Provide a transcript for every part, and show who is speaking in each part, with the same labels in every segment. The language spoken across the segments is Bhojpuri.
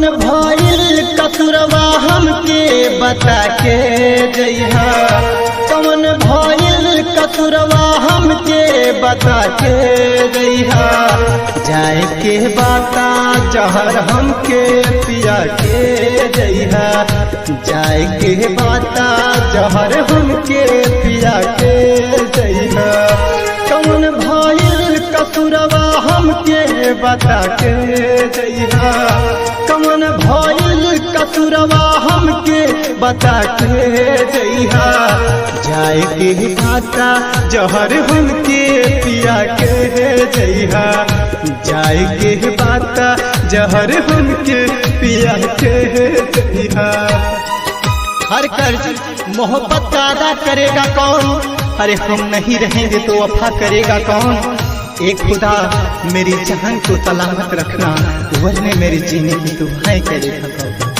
Speaker 1: कौन भइल कतुरवा हमके बता के जइहा, कौन भइल कतुरवा हमके बता के जइहा। जाए के बाता जहर हमके पिया के जइहा, जाए के बाता जहर हमके पिया के जइहा। कौन भइल कतुरवा हमके बता के जइहा, कौन भइल कतुरवा हमके बता के जइहा। जाए के बाता जहर हमके पिया के जइहा, जाए के बाता जहर हमके पिया के जइहा।
Speaker 2: हर कर्ज मोहब्बत का अदा करेगा कौन, अरे हम नहीं रहेंगे तो वफा करेगा कौन। एक खुदा मेरी जान को सलामत रखना, वरने मेरे जीने की दुआएं करेगा कौन।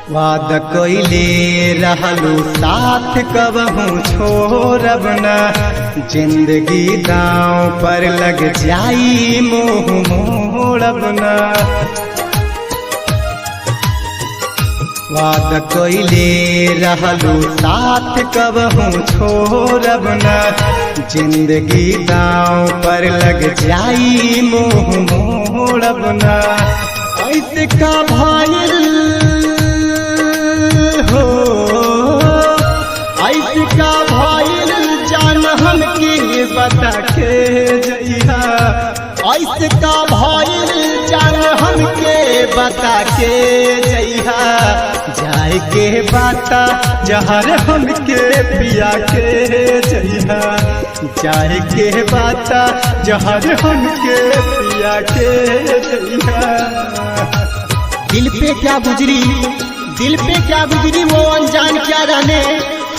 Speaker 1: वाद कोइले रहलू साथ कबहू छोड़ब न, जिंदगी दांव पर लग जाई मुँह मोड़ब न। वाद कोइले रहलू साथ कबहू छोड़ब न, जिंदगी दांव पर लग जाई मुँह मोड़ब न। ऐसे का भइल हो, ऐसे का भइल जान हमके बता के जइहा, ऐसे का भइल जान हमके बता के जइहा। जाए के बाता जहर हमके पिया के जइहा, जाए के बाता जहर हमके पिया के जइहा।
Speaker 2: दिल पे क्या गुजरी, दिल पे क्या गुजरी वो अनजान क्या जाने,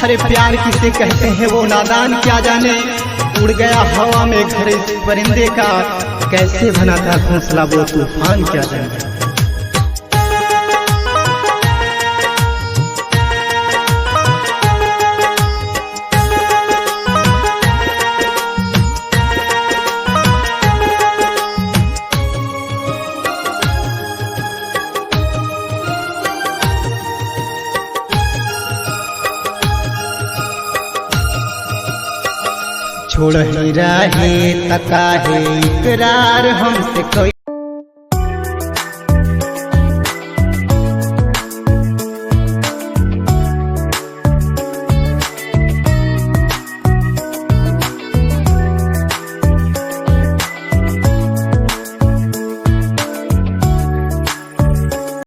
Speaker 2: अरे प्यार किसे कहते हैं वो नादान क्या जाने। उड़ गया हवा में घर इस परिंदे का, कैसे बना था घोंसला वो तूफान क्या जाने।
Speaker 1: छोड़ ही रहे तका है इकरार हमसे कोई